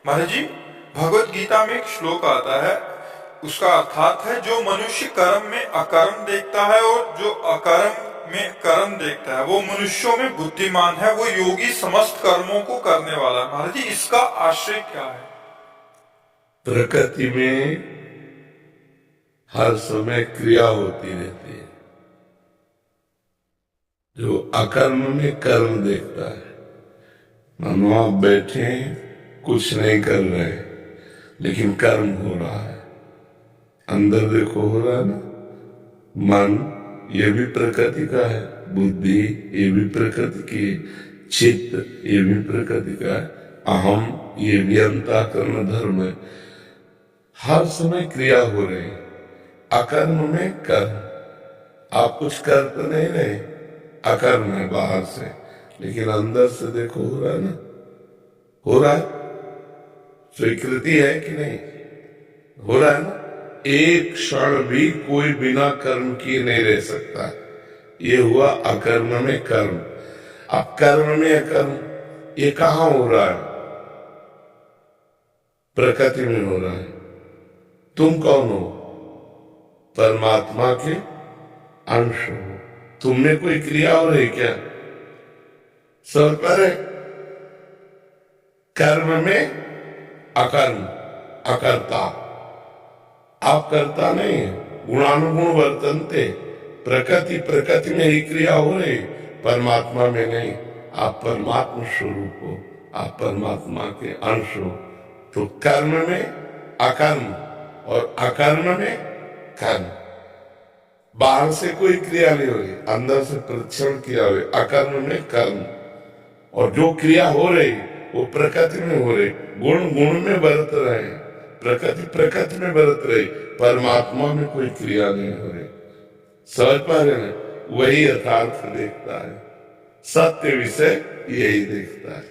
महाराज जी, भगवत गीता में एक श्लोक आता है, उसका अर्थात है जो मनुष्य कर्म में अकर्म देखता है और जो अकर्म में कर्म देखता है वो मनुष्यों में बुद्धिमान है, वो योगी समस्त कर्मों को करने वाला है। महाराज जी, इसका आश्रय क्या है? प्रकृति में हर समय क्रिया होती रहती है। जो अकर्म में कर्म देखता है, मानो आप बैठे हैं, कुछ नहीं कर रहे, लेकिन कर्म हो रहा है। अंदर देखो हो रहा है ना, मन ये भी प्रकृति का है, बुद्धि ये भी प्रकृति की है, चित्त ये भी प्रकृति का है, अहम ये भी अंतःकरण धर्म है। हर समय क्रिया हो रही। अकर्म में कर्म, आप कुछ कर तो नहीं रहे, अकर्म है बाहर से, लेकिन अंदर से देखो हो रहा है ना, हो रहा है। स्वीकृति है कि नहीं? हो रहा है ना। एक क्षण भी कोई बिना कर्म किए नहीं रह सकता। ये हुआ अकर्म में कर्म। अब कर्म में अकर्म ये कहां हो रहा है? प्रकृति में हो रहा है। तुम कौन हो? परमात्मा के अंश हो। तुमने कोई क्रिया हो रही क्या? सब पर है। कर्म में अकर्म, अकर्ता। आप करता नहीं है। गुणानुगुण वर्तनते। प्रकृति प्रकृति में ही क्रिया हो रही, परमात्मा में नहीं। आप परमात्मा स्वरूप हो, आप परमात्मा के अंश हो। तो कर्म में अकर्म और अकर्म में कर्म। बाहर से कोई क्रिया नहीं हो रही, अंदर से परीक्षण किया हुए अकर्म में कर्म। और जो क्रिया हो रही वो प्रकृति में हो रही, गुण गुण में बरत रहे, प्रकृति प्रकृति में बरत रही, परमात्मा में कोई क्रिया नहीं हो रही। समझ पा रहे ना? वही यथार्थ देखता है, सत्य विषय यही देखता है।